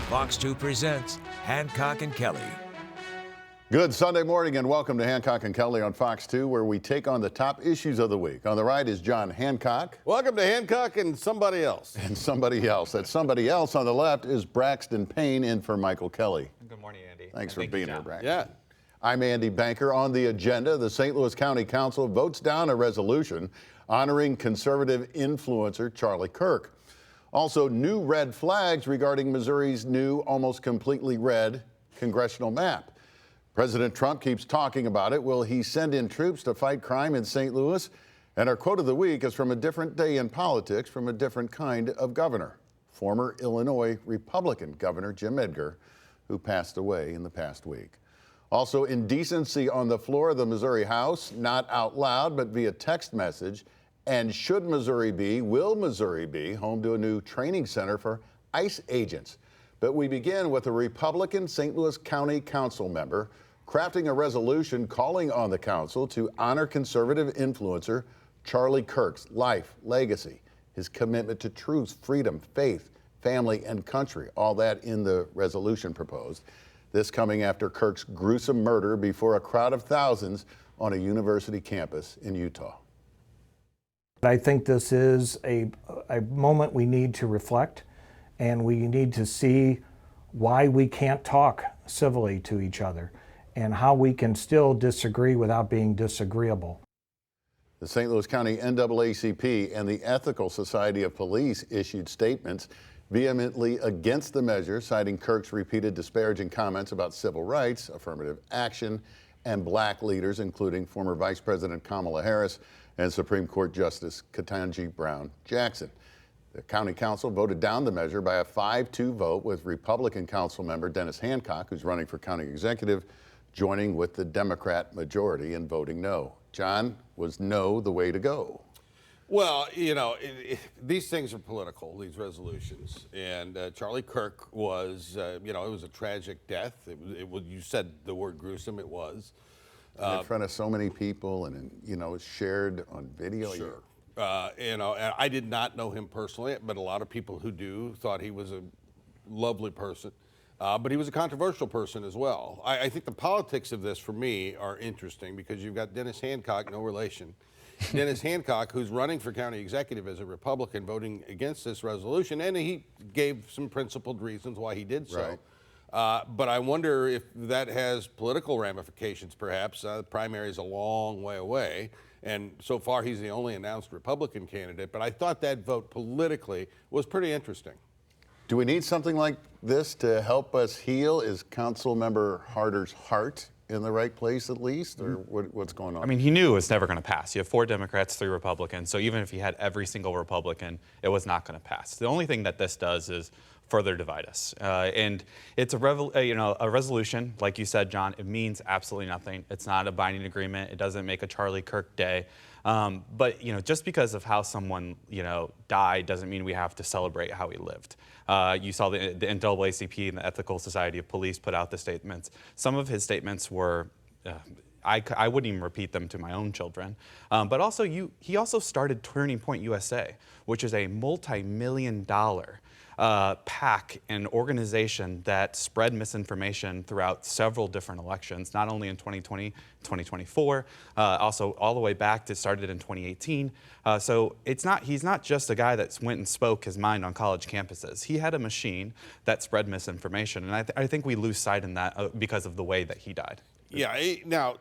Fox 2 presents Hancock and Kelly. Good Sunday morning and welcome to Hancock and Kelly on Fox 2, where we take on the top issues of the week. On the right is John Hancock. Welcome to Hancock and somebody else. And somebody else. That somebody else on the left is Braxton Payne in for Michael Kelly. Good morning, Andy. Thanks for being here, Braxton. Yeah. I'm Andy Banker. On the agenda, the St. Louis County Council votes down a resolution honoring conservative influencer Charlie Kirk. Also, new red flags regarding Missouri's new, almost completely red congressional map. President Trump keeps talking about it. Will he send in troops to fight crime in St. Louis? And our quote of the week is from a different day in politics, from a different kind of governor, former Illinois Republican Governor Jim Edgar, who passed away in the past week. Also, indecency on the floor of the Missouri House, not out loud, but via text message. And will Missouri be home to a new training center for ICE agents? But we begin with a Republican St. Louis County Council member crafting a resolution calling on the council to honor conservative influencer Charlie Kirk's life, legacy, his commitment to truth, freedom, faith, family, and country, all that in the resolution proposed. This coming after Kirk's gruesome murder before a crowd of thousands on a university campus in Utah. I think this is a moment we need to reflect, and we need to see why we can't talk civilly to each other and how we can still disagree without being disagreeable. The St. Louis County NAACP and the Ethical Society of Police issued statements vehemently against the measure, citing Kirk's repeated disparaging comments about civil rights, affirmative action, and black leaders, including former Vice President Kamala Harris and Supreme Court Justice Ketanji Brown Jackson. The County Council voted down the measure by a 5-2 vote, with Republican Council member Dennis Hancock, who's running for county executive, joining with the Democrat majority in voting no. John, was no the way to go? Well, you know, these things are political, these resolutions. And Charlie Kirk was, it was a tragic death. You said the word gruesome, it was. In front of so many people and, it's shared on video. Sure. And I did not know him personally, but a lot of people who do thought he was a lovely person. But he was a controversial person as well. I think the politics of this, for me, are interesting because you've got Dennis Hancock, no relation. Dennis Hancock, who's running for county executive as a Republican, voting against this resolution, and he gave some principled reasons why he did so. Right. But I wonder if that has political ramifications, perhaps. The primary is a long way away, and so far he's the only announced Republican candidate. But I thought that vote politically was pretty interesting. Do we need something like this to help us heal? Is Councilmember Harder's heart in the right place at least, or what's going on? I mean, he knew it was never going to pass. You have 4 Democrats, 3 Republicans, so even if he had every single Republican, it was not going to pass. The only thing that this does is further divide us. And it's a resolution, like you said, John. It means absolutely nothing. It's not a binding agreement. It doesn't make a Charlie Kirk Day. But just because of how someone died doesn't mean we have to celebrate how he lived. You saw the NAACP and the Ethical Society of Police put out the statements. Some of his statements were, I wouldn't even repeat them to my own children. But also, he also started Turning Point USA, which is a multi-million-dollar PAC, an organization that spread misinformation throughout several different elections, not only in 2020, 2024, also all the way back to started in 2018. So he's not just a guy that went and spoke his mind on college campuses. He had a machine that spread misinformation, and I think we lose sight in that because of the way that he died. Yeah,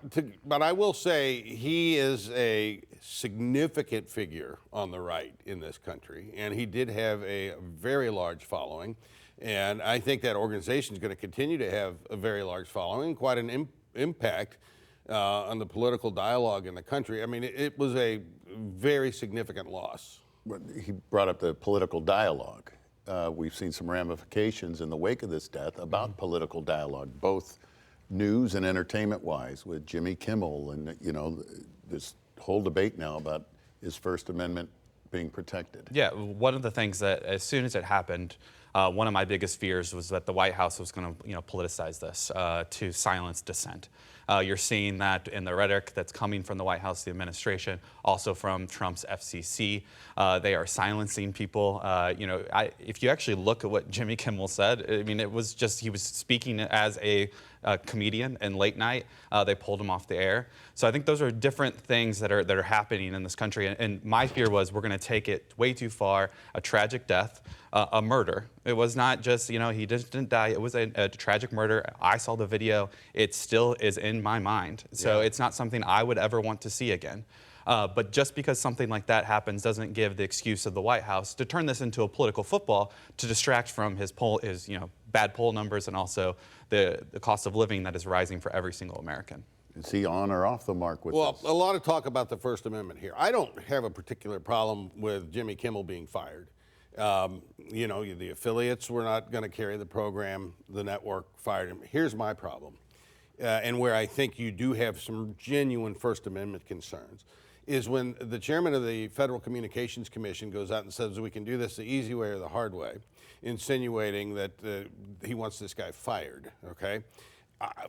but I will say he is a significant figure on the right in this country, and he did have a very large following, and I think that organization is going to continue to have a very large following, quite an impact on the political dialogue in the country. I mean, it was a very significant loss. He brought up the political dialogue. We've seen some ramifications in the wake of this death about political dialogue, both news and entertainment-wise, with Jimmy Kimmel and, this whole debate now about his First Amendment being protected. Yeah, one of the things that as soon as it happened, one of my biggest fears was that the White House was going to, politicize this to silence dissent. You're seeing that in the rhetoric that's coming from the White House, the administration, also from Trump's FCC. They are silencing people. If you actually look at what Jimmy Kimmel said, I mean, it was just, he was speaking as a comedian in late night. They pulled him off the air. So I think those are different things that are happening in this country. And my fear was we're going to take it way too far. A tragic death, a murder. It was not just, he just didn't die. It was a tragic murder. I saw the video. It still is in my mind. So it's not something I would ever want to see again. But just because something like that happens doesn't give the excuse of the White House to turn this into a political football to distract from his bad poll numbers and also the cost of living that is rising for every single American. Is he on or off the mark with Well, this? a lot of talk about the First Amendment here. I don't have a particular problem with Jimmy Kimmel being fired. The affiliates were not going to carry the program. The network fired him. Here's my problem, and where I think you do have some genuine First Amendment concerns, is when the chairman of the Federal Communications Commission goes out and says we can do this the easy way or the hard way, insinuating that he wants this guy fired, okay?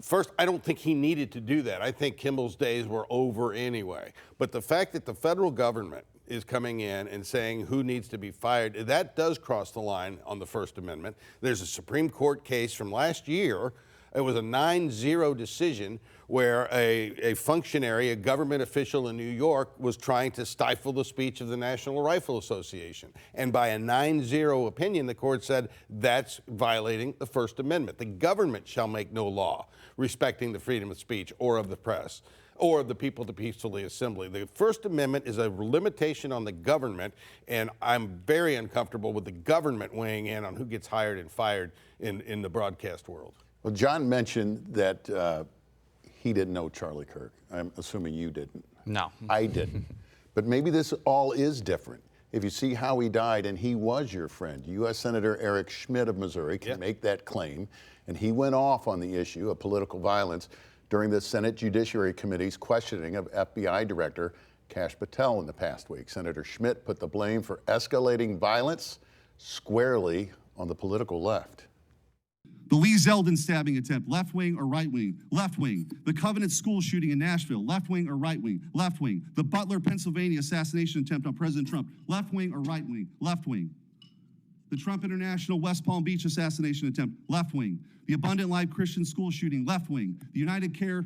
First, I don't think he needed to do that. I think Kimmel's days were over anyway. But the fact that the federal government is coming in and saying who needs to be fired, that does cross the line on the First Amendment. There's a Supreme Court case from last year. It was a 9-0 decision where a functionary, a government official in New York, was trying to stifle the speech of the National Rifle Association. And by a 9-0 opinion, the court said that's violating the First Amendment. The government shall make no law respecting the freedom of speech or of the press or of the people to peacefully assemble. The First Amendment is a limitation on the government, and I'm very uncomfortable with the government weighing in on who gets hired and fired in the broadcast world. Well, John mentioned that he didn't know Charlie Kirk. I'm assuming you didn't. No. I didn't. But maybe this all is different. If you see how he died, and he was your friend, U.S. Senator Eric Schmitt of Missouri can make that claim, and he went off on the issue of political violence during the Senate Judiciary Committee's questioning of FBI Director Kash Patel in the past week. Senator Schmitt put the blame for escalating violence squarely on the political left. The Lee Zeldin stabbing attempt, left wing or right wing? Left wing. The Covenant school shooting in Nashville, left wing or right wing? Left wing. The Butler, Pennsylvania assassination attempt on President Trump, left wing or right wing? Left wing. The Trump International West Palm Beach assassination attempt, left wing. The Abundant Life Christian school shooting, left wing. The United Care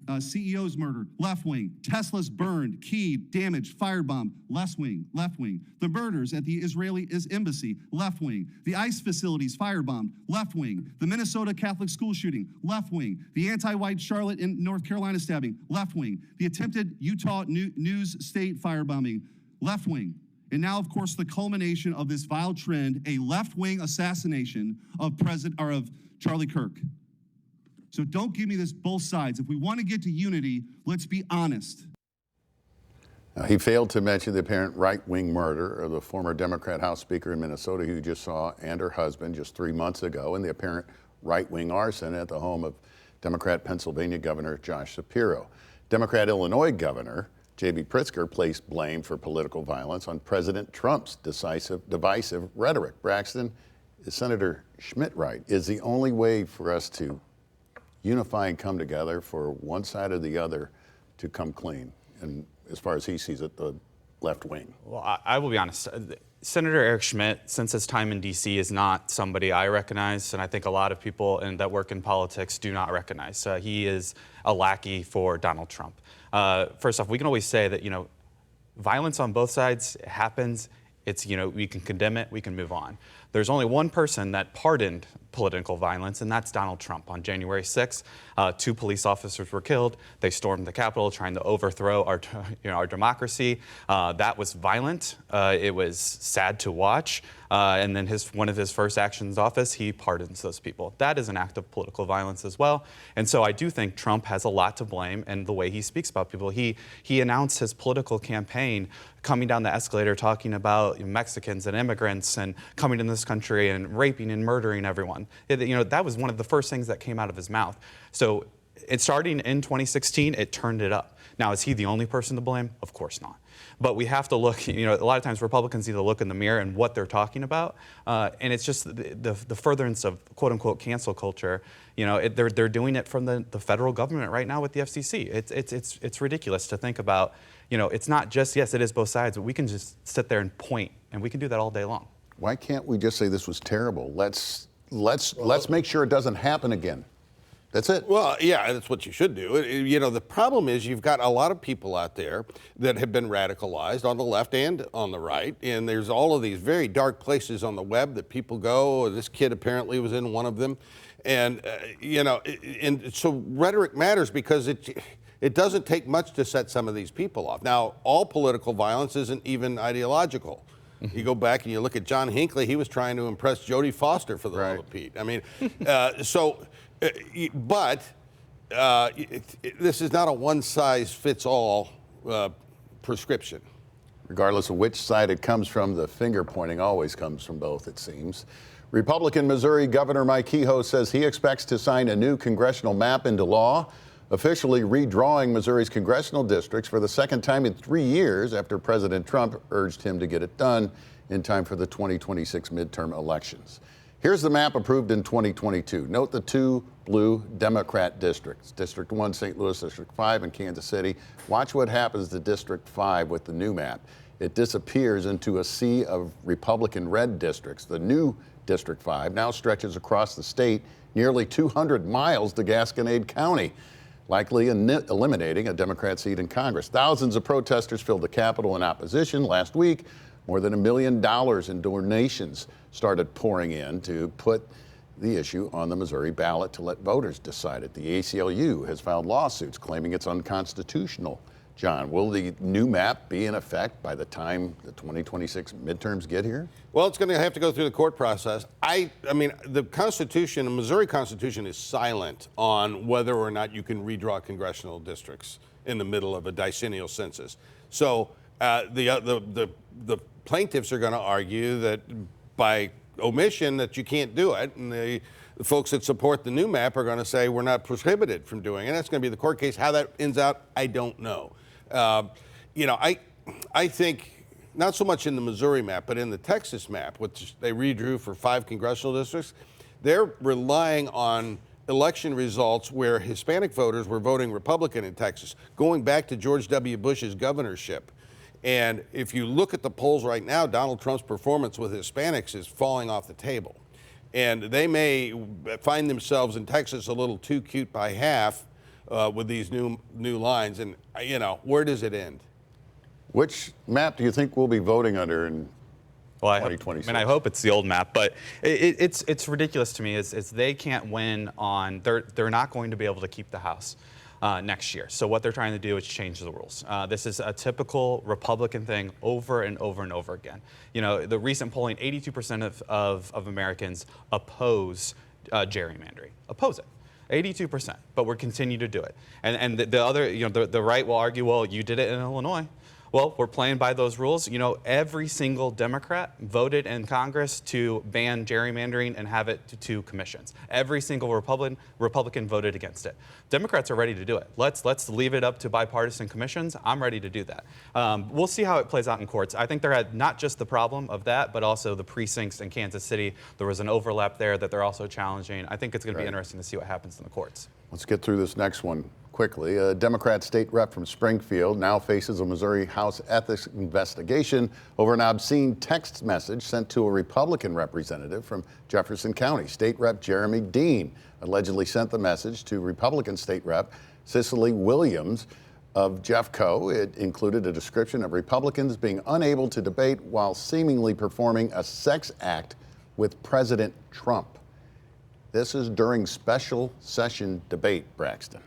CEO's murder, left wing. Tesla's burned, keyed, damaged, firebombed, left wing, left wing. The murders at the Israeli embassy, left wing. The ICE facilities firebombed, left wing. The Minnesota Catholic school shooting, left wing. The anti-white Charlotte and North Carolina stabbing, left wing. The attempted Utah News State firebombing, left wing. And now, of course, the culmination of this vile trend, a left-wing assassination of Charlie Kirk. So don't give me this both sides. If we want to get to unity, let's be honest. Now, he failed to mention the apparent right-wing murder of the former Democrat House Speaker in Minnesota who you just saw and her husband just 3 months ago, and the apparent right-wing arson at the home of Democrat Pennsylvania Governor Josh Shapiro. Democrat Illinois Governor J.B. Pritzker placed blame for political violence on President Trump's divisive rhetoric. Braxton, is Senator Schmitt right? Is the only way for us to unify and come together for one side or the other to come clean? And as far as he sees it, the left wing. Well, I will be honest. Senator Eric Schmitt, since his time in D.C., is not somebody I recognize, and I think a lot of people that work in politics do not recognize. He is a lackey for Donald Trump. First off, we can always say that, violence on both sides happens. It's, we can condemn it, we can move on. There's only one person that pardoned political violence, and that's Donald Trump. On January 6th, 2 police officers were killed. They stormed the Capitol trying to overthrow our democracy. That was violent. It was sad to watch. And then one of his first actions in office, he pardons those people. That is an act of political violence as well. And so I do think Trump has a lot to blame in the way he speaks about people. He announced his political campaign coming down the escalator talking about Mexicans and immigrants and coming in this country and raping and murdering everyone. That was one of the first things that came out of his mouth. So starting in 2016, it turned it up. Now, is he the only person to blame? Of course not. But we have to look, a lot of times Republicans need to look in the mirror and what they're talking about. And it's just the furtherance of quote unquote cancel culture. They're doing it from the federal government right now with the FCC. It's ridiculous to think about, it's not just, yes, it is both sides, but we can just sit there and point, and we can do that all day long. Why can't we just say this was terrible? Let's make sure it doesn't happen again. That's it. Well, yeah, that's what you should do. The problem is you've got a lot of people out there that have been radicalized on the left and on the right, and there's all of these very dark places on the web that people go. This kid apparently was in one of them, and and so rhetoric matters because it doesn't take much to set some of these people off. Now, all political violence isn't even ideological. You go back and you look at John Hinckley, he was trying to impress Jodie Foster for the love of Pete. I mean, but this is not a one-size-fits-all prescription. Regardless of which side it comes from, the finger pointing always comes from both, it seems. Republican Missouri Governor Mike Kehoe says he expects to sign a new congressional map into law, officially redrawing Missouri's congressional districts for the second time in 3 years after President Trump urged him to get it done in time for the 2026 midterm elections. Here's the map approved in 2022. Note the two blue Democrat districts, District 1, St. Louis, District 5 in Kansas City. Watch what happens to District 5 with the new map. It disappears into a sea of Republican red districts. The new District 5 now stretches across the state nearly 200 miles to Gasconade County, likely eliminating a Democrat seat in Congress. Thousands of protesters filled the Capitol in opposition last week. More than $1 million in donations started pouring in to put the issue on the Missouri ballot to let voters decide it. The ACLU has filed lawsuits claiming it's unconstitutional. John, will the new map be in effect by the time the 2026 midterms get here? Well, it's going to have to go through the court process. I mean, the Constitution, the Missouri Constitution is silent on whether or not you can redraw congressional districts in the middle of a decennial census. So the plaintiffs are going to argue that by omission that you can't do it, and the folks that support the new map are going to say we're not prohibited from doing it. That's going to be the court case. How that ends out, I don't know. I think not so much in the Missouri map, but in the Texas map, which they redrew for 5 congressional districts, they're relying on election results where Hispanic voters were voting Republican in Texas, going back to George W. Bush's governorship. And if you look at the polls right now, Donald Trump's performance with Hispanics is falling off the table. And they may find themselves in Texas a little too cute by half with these new lines. And, where does it end? Which map do you think we'll be voting under in 2026? I hope it's the old map, but it's ridiculous to me is they can't win on, they're not going to be able to keep the House next year. So what they're trying to do is change the rules. This is a typical Republican thing over and over and over again. The recent polling, 82% of Americans oppose gerrymandering, oppose it. 82%, but we're continue to do it. And the other, the right will argue, well, you did it in Illinois. Well, we're playing by those rules. Every single Democrat voted in Congress to ban gerrymandering and have it to commissions. Every single Republican voted against it. Democrats are ready to do it. Let's leave it up to bipartisan commissions. I'm ready to do that. We'll see how it plays out in courts. I think there had not just the problem of that, but also the precincts in Kansas City. There was an overlap there that they're also challenging. I think it's going to be interesting to see what happens in the courts. Let's get through this next one quickly. A Democrat state rep from Springfield now faces a Missouri House ethics investigation over an obscene text message sent to a Republican representative from Jefferson County. State Rep Jeremy Dean allegedly sent the message to Republican State Rep Cicely Williams of Jeffco. It included a description of Republicans being unable to debate while seemingly performing a sex act with President Trump. This is during special session debate, Braxton.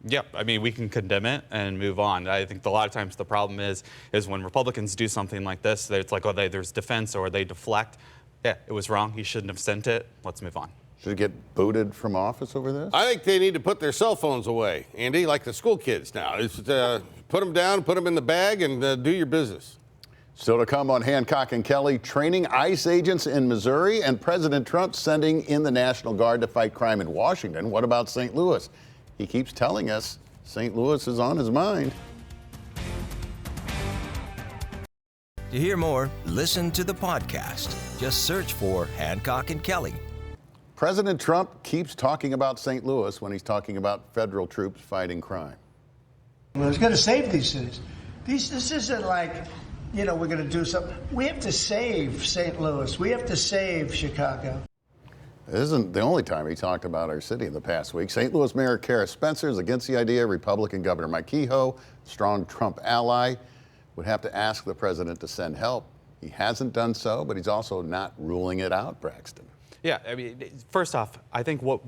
Yep, I mean, we can condemn it and move on. I think a lot of times the problem is when Republicans do something like this, it's like, oh, there's defense or they deflect. Yeah, it was wrong. He shouldn't have sent it. Let's move on. Should he get booted from office over this? I think they need to put their cell phones away, Andy, like the school kids now. Put them down, put them in the bag, and do your business. Still to come on Hancock and Kelly, training ICE agents in Missouri and President Trump sending in the National Guard to fight crime in Washington. What about St. Louis? He keeps telling us St. Louis is on his mind. To hear more, listen to the podcast. Just search for Hancock and Kelly. President Trump keeps talking about St. Louis when he's talking about federal troops fighting crime. Well, it's going to save these cities. This isn't like, we're going to do something. We have to save St. Louis. We have to save Chicago. This isn't the only time he talked about our city in the past week. St. Louis Mayor Kara Spencer is against the idea. Republican Governor Mike Kehoe, strong Trump ally, would have to ask the president to send help. He hasn't done so, but he's also not ruling it out, Braxton. Yeah, I mean, first off, I think what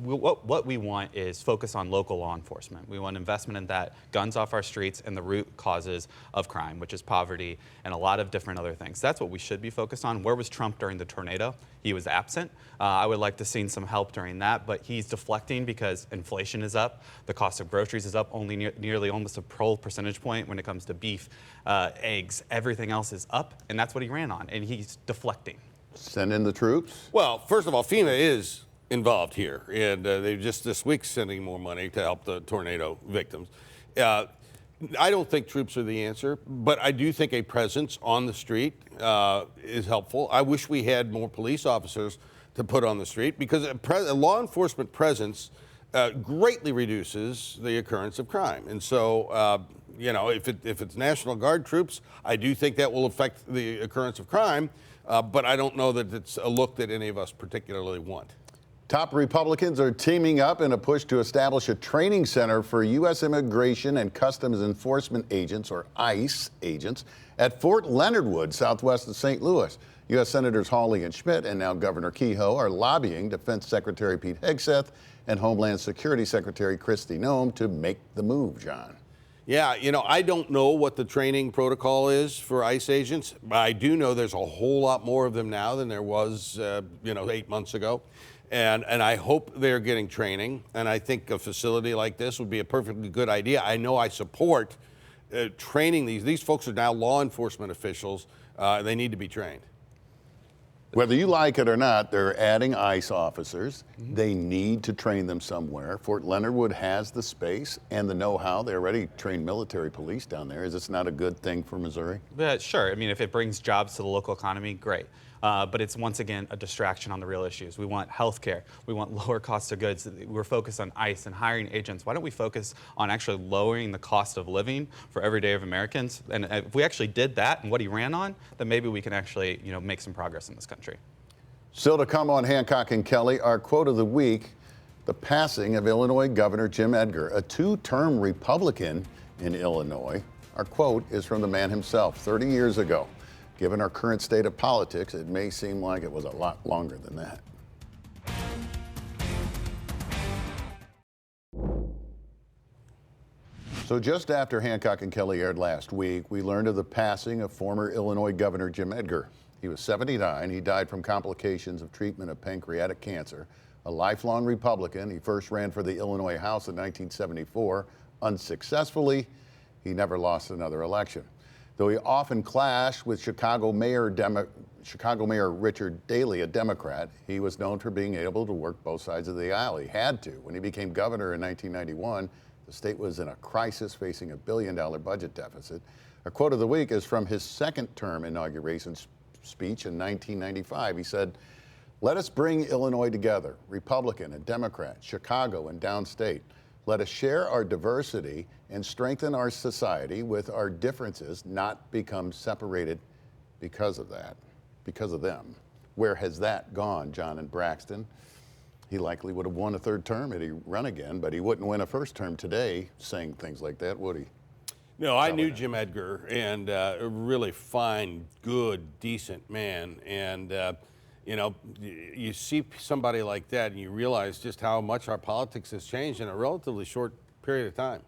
we want is focus on local law enforcement. We want investment in that, guns off our streets, and the root causes of crime, which is poverty and a lot of different other things. That's what we should be focused on. Where was Trump during the tornado? He was absent. I would like to see some help during that, but he's deflecting because inflation is up. The cost of groceries is up nearly almost a whole percentage point when it comes to beef, eggs. Everything else is up, and that's what he ran on, and he's deflecting. Send in the troops? Well, first of all, FEMA is involved here, and they're just this week sending more money to help the tornado victims. I don't think troops are the answer, but I do think a presence on the street is helpful. I wish we had more police officers to put on the street because a law enforcement presence greatly reduces the occurrence of crime. And so, if it's National Guard troops, I do think that will affect the occurrence of crime. But I don't know that it's a look that any of us particularly want. Top Republicans are teaming up in a push to establish a training center for U.S. Immigration and Customs Enforcement agents, or ICE agents, at Fort Leonard Wood, southwest of St. Louis. U.S. Senators Hawley and Schmidt and now Governor Kehoe are lobbying Defense Secretary Pete Hegseth and Homeland Security Secretary Kristi Noem to make the move, John. Yeah, I don't know what the training protocol is for ICE agents, but I do know there's a whole lot more of them now than there was, 8 months ago. And I hope they're getting training. And I think a facility like this would be a perfectly good idea. I know I support training these. These folks are now law enforcement officials. They need to be trained. Whether you like it or not, they're adding ICE officers. They need to train them somewhere. Fort Leonard Wood has the space and the know-how. They already train military police down there. Is this not a good thing for Missouri? Yeah, sure. I mean, if it brings jobs to the local economy, great. But it's once again a distraction on the real issues. We want health care. We want lower cost of goods. We're focused on ICE and hiring agents. Why don't we focus on actually lowering the cost of living for everyday Americans? And if we actually did that and what he ran on, then maybe we can actually, make some progress in this country. Still to come on Hancock and Kelly, our quote of the week, the passing of Illinois Governor Jim Edgar, a two-term Republican in Illinois. Our quote is from the man himself 30 years ago. Given our current state of politics, it may seem like it was a lot longer than that. So just after Hancock and Kelly aired last week, we learned of the passing of former Illinois Governor Jim Edgar. He was 79. He died from complications of treatment of pancreatic cancer. A lifelong Republican, he first ran for the Illinois House in 1974. Unsuccessfully, he never lost another election. Though he often clashed with Chicago Mayor Richard Daley, a Democrat, he was known for being able to work both sides of the aisle. He had to. When he became governor in 1991, the state was in a crisis, facing a $1 billion budget deficit. A quote of the week is from his second term inauguration speech in 1995. He said, "Let us bring Illinois together, Republican and Democrat, Chicago and downstate. Let us share our diversity and strengthen our society with our differences, not become separated because of that, because of them." Where has that gone, John and Braxton? He likely would have won a third term had he run again, but he wouldn't win a first term today saying things like that, would he? No, I knew Jim Edgar, and a really fine, good, decent man. And, you see somebody like that and you realize just how much our politics has changed in a relatively short period of time.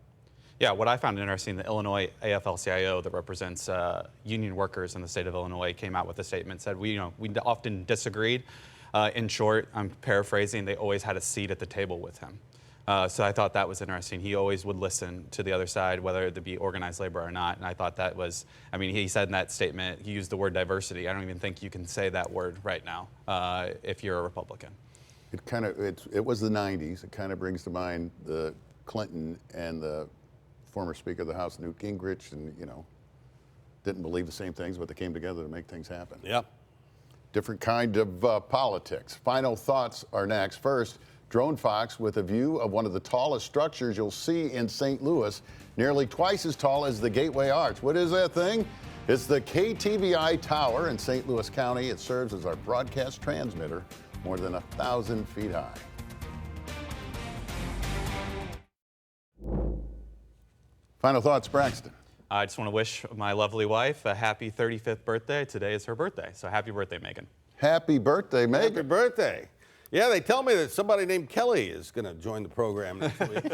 Yeah, what I found interesting, the Illinois AFL-CIO that represents union workers in the state of Illinois came out with a statement, said we often disagreed. In short, I'm paraphrasing, they always had a seat at the table with him. So I thought that was interesting. He always would listen to the other side, whether it be organized labor or not. And I thought that was, he said in that statement, he used the word diversity. I don't even think you can say that word right now if you're a Republican. It was the 90s. It kind of brings to mind the Clinton and the former Speaker of the House, Newt Gingrich, and, didn't believe the same things, but they came together to make things happen. Yeah. Different kind of politics. Final thoughts are next. First, Drone Fox with a view of one of the tallest structures you'll see in St. Louis, nearly twice as tall as the Gateway Arch. What is that thing? It's the KTVI Tower in St. Louis County. It serves as our broadcast transmitter, more than 1,000 feet high. Final thoughts, Braxton. I just want to wish my lovely wife a happy 35th birthday. Today is her birthday, so happy birthday, Megan. Happy birthday, Megan. Happy birthday. Yeah, they tell me that somebody named Kelly is going to join the program next week.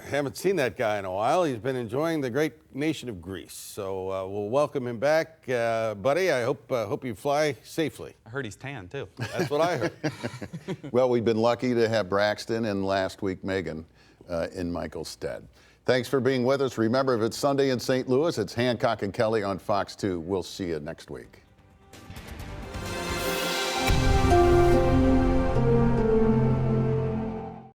Haven't seen that guy in a while. He's been enjoying the great nation of Greece. So we'll welcome him back. Buddy, I hope you fly safely. I heard he's tan, too. That's what I heard. Well, we've been lucky to have Braxton and last week Megan in Michael's stead. Thanks for being with us. Remember, if it's Sunday in St. Louis, it's Hancock and Kelly on Fox 2. We'll see you next week.